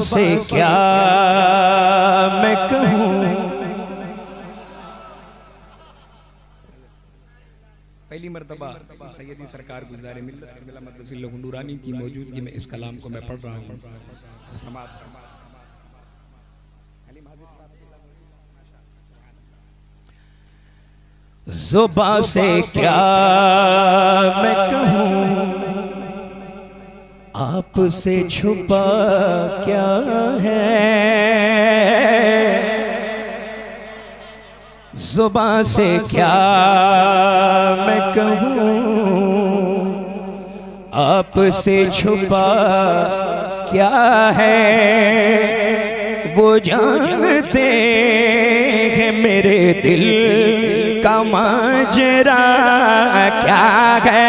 से क्या मैं कहूँ। पहली मर्तबा सैयदी सरकार गुज़ारे मिल्लत क़िबला मद्दसिल्लहु नूरानी की मौजूदगी में इस कलाम को मैं पढ़ रहा हूँ। ज़ुबां से क्या मैं कहूँ, आपसे छुपा क्या है। ज़ुबां से क्या मैं कहूँ, आपसे छुपा क्या है। वो जानते हैं मेरे दिल का माजरा क्या है।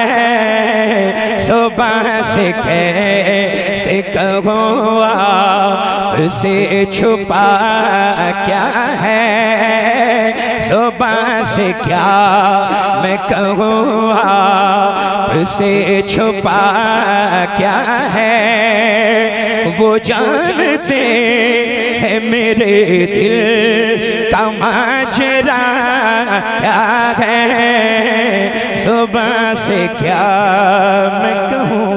सुबह से कैसे कहूँ, आपसे छुपा क्या है। सुबह से क्या मैं कहूँ, आपसे छुपा क्या है। वो जानते हैं मेरे दिल का माजरा क्या है। सुबह से क्या मैं कहूँ।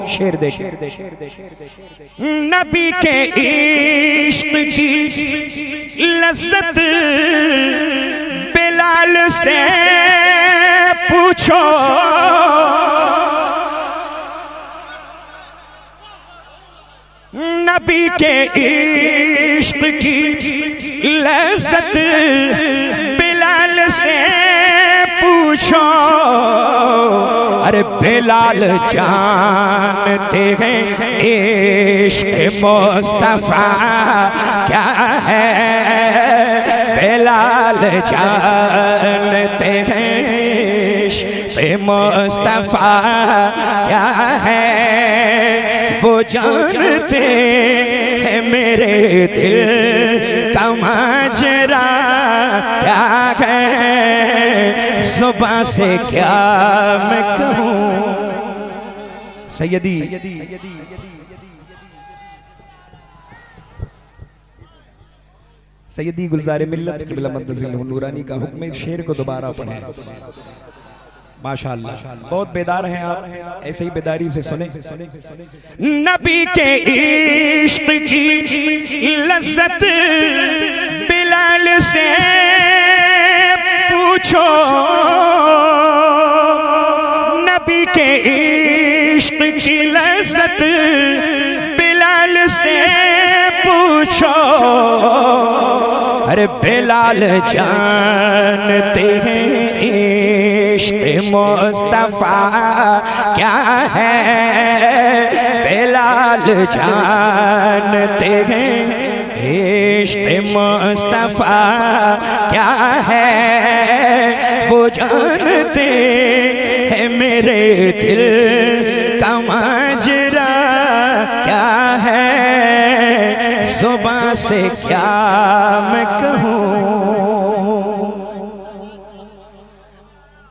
शेर देखे नबी के इश्क की लज़्ज़त बिलाल से पूछो। नबी के इश्क की लज़्ज़त बिलाल से पूछो। अरे बिलाल जानते हैं इश्क मुस्तफा क्या है। बिलाल जानते हैं इश्क मुस्तफा क्या है। वो जानते हैं मेरे दिल का माजरा क्या है। ज़ुबां से क्या मैं कहूँ। सैयदी गुलज़ारे मिल्लत क़िबला मद्दसिल्लहु नूरानी का हुक्म इस शेर को दोबारा पढ़ें। माशाअल्लाह बहुत बेदार हैं आप, ऐसे ही बेदारी से सुने। नबी के इश्क की लज़्ज़त बिलाल से पूछो। नबी के इश्क की लज़्ज़त बिलाल से पूछो। अरे बिलाल जानते हैं इश्क मुस्तफा क्या है। बिलाल जानते हैं इश्क मुस्तफा क्या है। वो जानते हैं मेरे दिल का माजरा क्या है। ज़ुबां से क्या मैं कहूँ।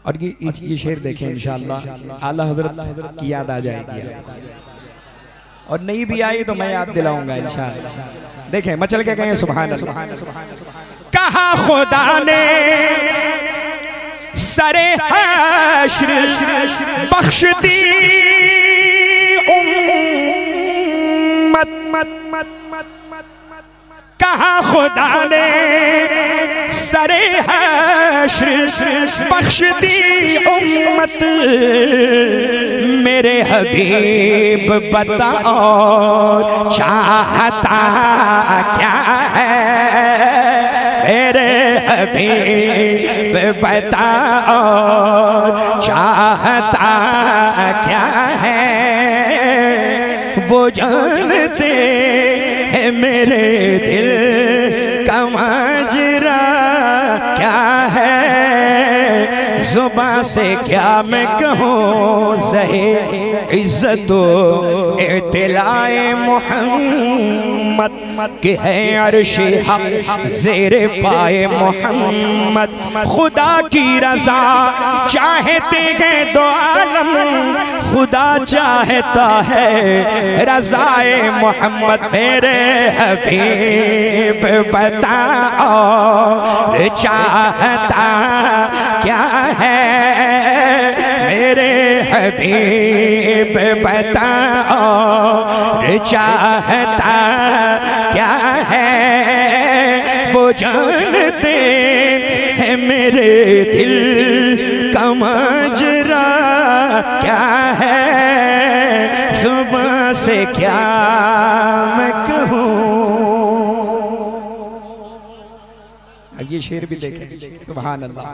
और ये शेर देखें इंशाअल्लाह आला हज़रत की याद आ जाएगी। और नहीं भी आई तो मैं याद दिलाऊंगा इंशाअल्लाह। देखें मचल के कहें सुभान अल्लाह। कहा खुदा ने सरे हश्र बख्श दी उम्मत। कहा खुदा ने सरे हश्र बख्श दी उम्मत। मेरे हबीब बताओ चाहता क्या है। मेरे हबीब बताओ चाहता क्या है। वो जानते हैं मेरे दिल का माजरा क्या है। ज़ुबां से क्या मैं कहूँ। ज़हे इज़्ज़तो इत्तिलाए मोहम्मद उम्मत के है अर्श हक ज़ेरे पाए मोहम्मद। खुदा की रज़ा चाहते हैं दो आलम, खुदा चाहता है रज़ाए मोहम्मद। मेरे हबीब बताओ चाहता क्या है, मेरे हबीब बताओ चाहता क्या है। वो जानते हैं मेरे दिल का माजरा क्या है, सुबह से क्या मैं कहूँ। अब ये शेर भी देखें, सुभान अल्लाह।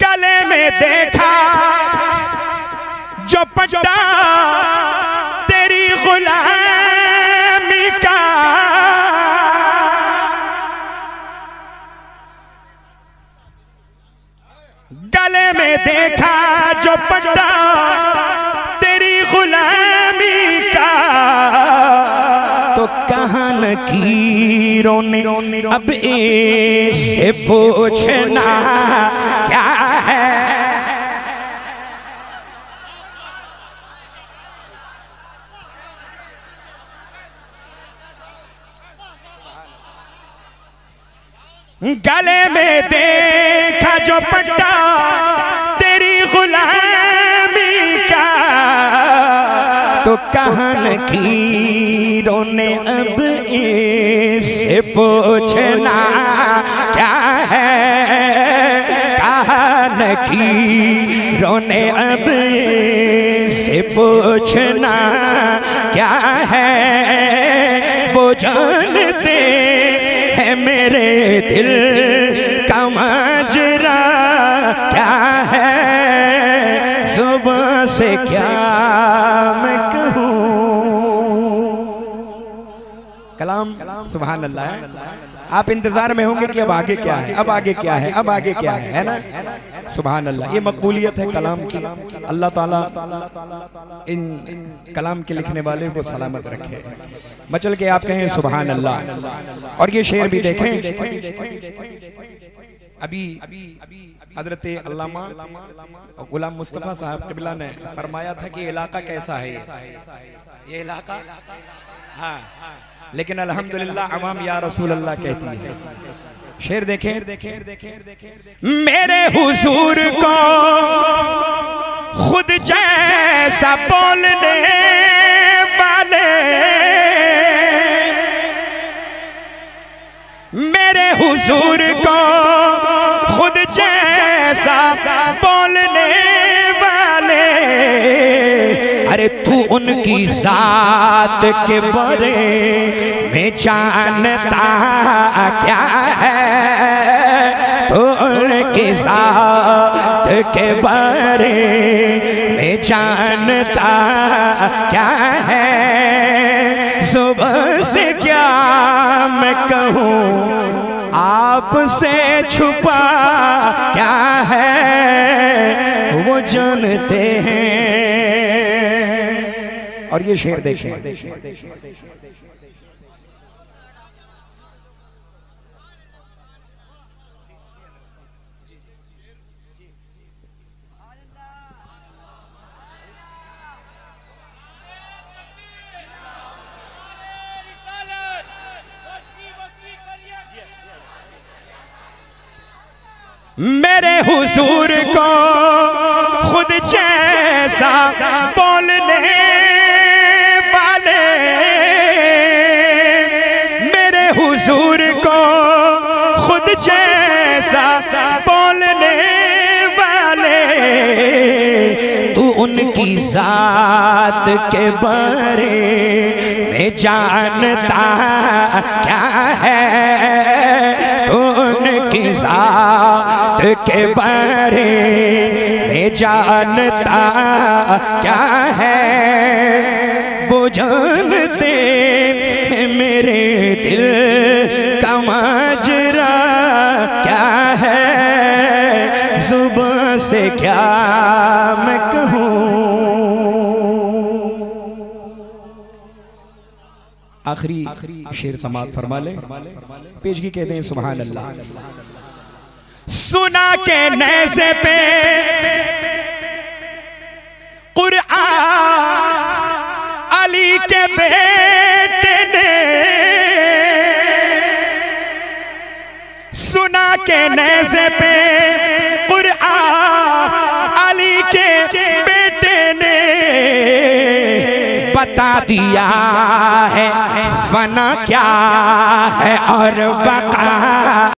गले में देखा जो पट्टा तेरी गुलामी का, गले में देखा जो पट्टा तेरी गुलामी का, तो कहाँ लकीरों ने अब इससे पूछना क्या है। गले में देखा जो पट्टा तेरी गुलामी का, तो कहाँ लकीरों ने अब इससे पूछना क्या है। कहाँ लकीरों ने अब इससे पूछना क्या है। वो जानते है मेरे दिल का माजरा क्या है, सुबह से क्या मैं कहूँ। कलाम सुभान अल्लाह है। आप इंतजार में होंगे कि अब आगे क्या है, अब आगे क्या है, अब आगे क्या है ना। सुभान अल्लाह। ये मकबूलियत है कलाम की। अल्लाह ताला इन कलाम के लिखने वाले को सलामत रखे। मचल के आप कहें सुभान अल्लाह। और ये शेर भी देखें, अभी हजरत अल्लामा गुलाम मुस्तफ़ा साहब क़िबला ने फरमाया था कि इलाका कैसा है ये इलाका, हाँ, लेकिन अल्हम्दुलिल्लाह अवाम या रसूल अल्लाह कहती है। शेर देखें, मेरे हुजूर को खुद जैसा बोलने वाले, मेरे हुजूर को खुद जैसा बोलने वाले, अरे तू उनकी जात के बारे में जानता क्या है। तो उनकी जात के बारे में जानता क्या है। सुबह से क्या मैं कहूँ, आपसे छुपा क्या है वो जानते हैं। और ये शेर देखें, मेरे हुजूर को खुद जैसा बोलने वाले, मेरे हुजूर को खुद जैसा बोलने वाले, तू उनकी जात के बारे में जानता क्या है। तू उनकी जात के बारे में जानता क्या है। वो जानते हैं मेरे दिल का माजरा क्या है। जुबान से क्या मैं कहूँ। आखिरी शेर समाप्त फरमा ले। पेशगी कहते हैं सुभान अल्लाह। सुना के नेज़े पे कुरआन अली के बेटे ने, सुना के नेज़े पे कुरआन अली के बेटे ने, बता दिया है फना क्या है और बका